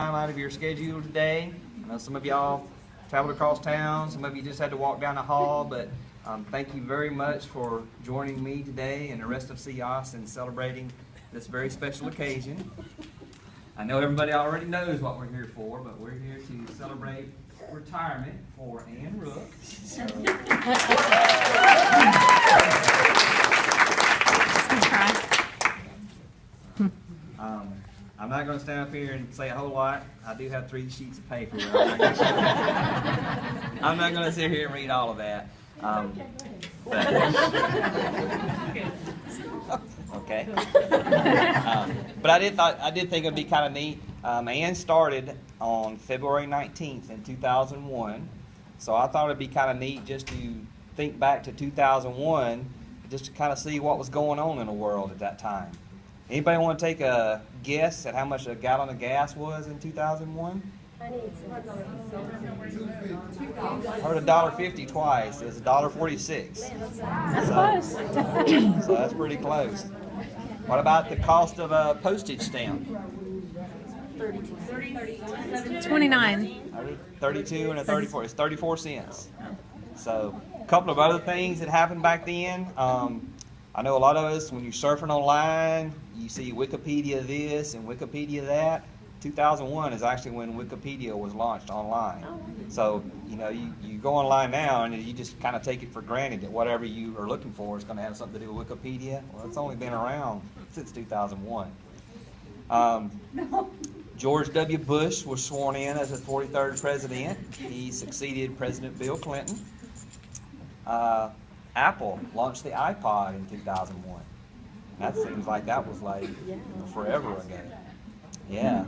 time out of your schedule today. I know some of y'all traveled across town, some of you just had to walk down the hall, but thank you very much for joining me today and the rest of CIOS in celebrating this very special occasion. I know everybody already knows what we're here for, but we're here to celebrate retirement for Ann Rook. I'm not going to stand up here and say a whole lot. I do have 3 sheets of paper. I'm not going to sit here and read all of that. Okay. But I did think it would be kind of neat. Ann started on February 19th in 2001, so I thought it'd be kind of neat just to think back to 2001, just to kind of see what was going on in the world at that time. Anybody want to take a guess at how much a gallon of gas was in 2001? I heard $1.50 twice. It was $1.46. That's close. So that's pretty close. What about the cost of a postage stamp? 29. 32 and a 34. It's 34 cents. So a couple of other things that happened back then. I know a lot of us, when you're surfing online, you see Wikipedia this and Wikipedia that. 2001 is actually when Wikipedia was launched online. So, you know, you go online now and you just kind of take it for granted that whatever you are looking for is going to have something to do with Wikipedia. Well, it's only been around since 2001. George W. Bush was sworn in as the 43rd president. He succeeded President Bill Clinton. Apple launched the iPod in 2001. That seems like that was like forever ago. Yeah.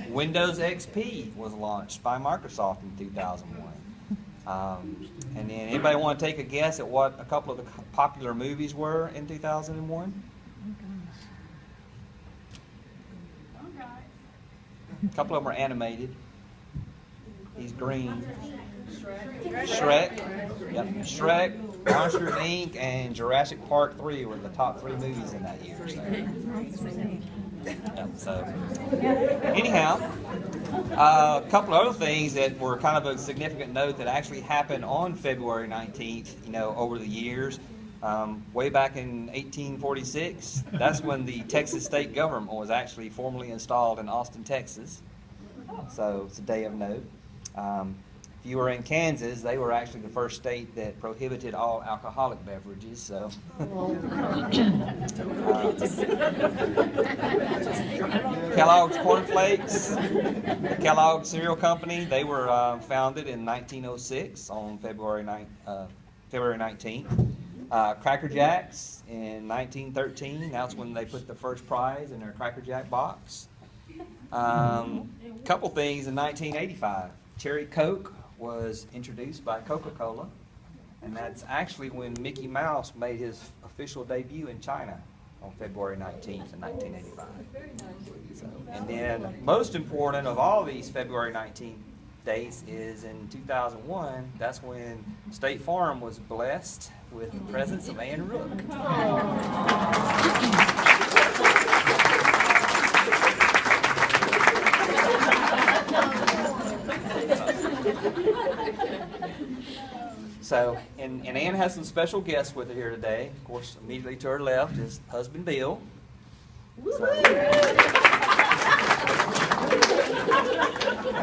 Windows XP was launched by Microsoft in 2001. And then anybody want to take a guess at what a couple of the popular movies were in 2001? A couple of them are animated. He's green. Shrek. Yep. Shrek, Monsters Inc., and Jurassic Park 3 were the top 3 movies in that year. So anyhow, a couple of other things that were kind of a significant note that actually happened on February 19th, you know, over the years. Way back in 1846, that's when the Texas state government was actually formally installed in Austin, Texas. So it's a day of note. If you were in Kansas, they were actually the first state that prohibited all alcoholic beverages. So, Kellogg's Corn Flakes, the Kellogg Cereal Company, they were founded in 1906 on February 19th. Cracker Jacks in 1913. That's when they put the first prize in their Cracker Jack box. Couple things in 1985. Cherry Coke was introduced by Coca-Cola, and that's actually when Mickey Mouse made his official debut in China on February 19th in 1985. So, and then most important of all these February 19th dates is in 2001, that's when State Farm was blessed with the presence of Ann Rook. So, and Ann has some special guests with her here today. Of course, immediately to her left is husband Bill.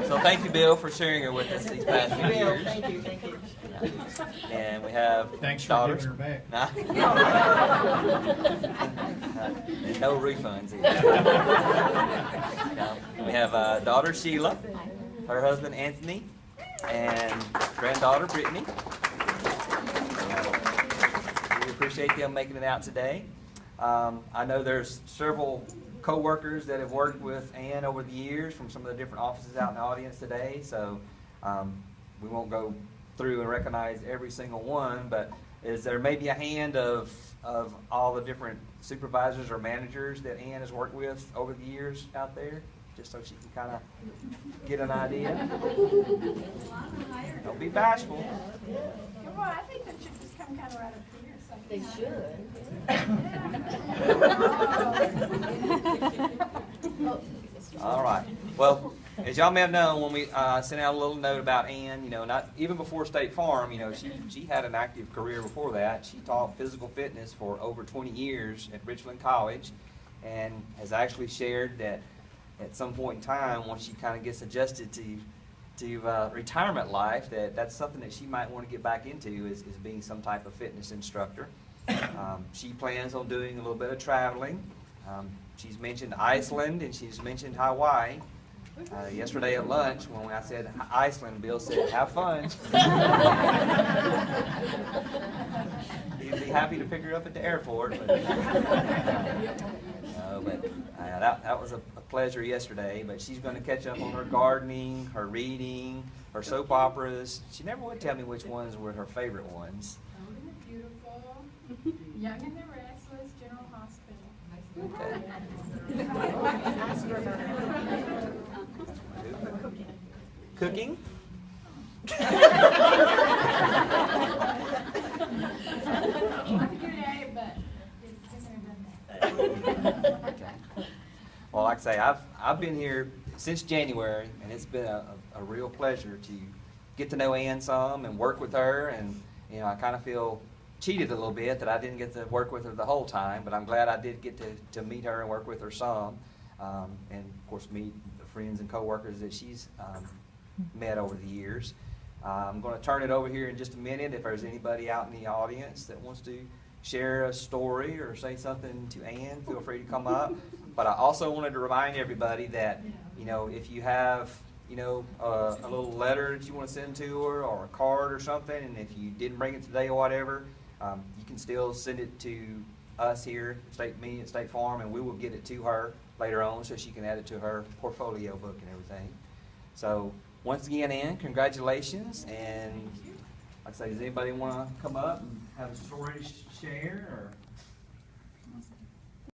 So thank you, Bill, for sharing her with us these past few years. Thank you. And we have Thanks for daughters. giving her back. And no refunds either. We have daughter Sheila, her husband Anthony, and granddaughter Brittany. We appreciate them making it out today. I know there's several co-workers that have worked with Ann over the years from some of the different offices out in the audience today, so we won't go through and recognize every single one, but is there maybe a hand of all the different supervisors or managers that Ann has worked with over the years out there, just so she can kind of get an idea? Don't be bashful. Well, I think that should just come kind of right up here. They should. All right. Well, as y'all may have known, when we sent out a little note about Ann, not even before State Farm, she had an active career before that. She taught physical fitness for over 20 years at Richland College, and has actually shared that at some point in time, once she kind of gets adjusted to retirement life, that's something that she might want to get back into is being some type of fitness instructor. She plans on doing a little bit of traveling. She's mentioned Iceland and she's mentioned Hawaii. Yesterday at lunch, when I said Iceland, Bill said, "Have fun." He'd be happy to pick her up at the airport. That was a pleasure yesterday. But she's going to catch up on her gardening, her reading, her soap operas. She never would tell me which ones were her favorite ones. Old and the Beautiful, Young and the Restless, General Hospital. Okay. Cooking? I'm good at it, but it's been there, done that. Okay. Well, like I say, I've been here since January, and it's been a real pleasure to get to know Ann some and work with her. And I kind of feel cheated a little bit that I didn't get to work with her the whole time, but I'm glad I did get to meet her and work with her some, and of course meet the friends and coworkers that she's met over the years. I'm going to turn it over here in just a minute. If there's anybody out in the audience that wants to share a story or say something to Ann, feel free to come up. But I also wanted to remind everybody that, if you have, a little letter that you want to send to her or a card or something, and if you didn't bring it today or whatever, you can still send it to us here, me at State Farm, and we will get it to her later on so she can add it to her portfolio book and everything. So once again, Ann, congratulations. And like I say, does anybody want to come up and have a story to share? Or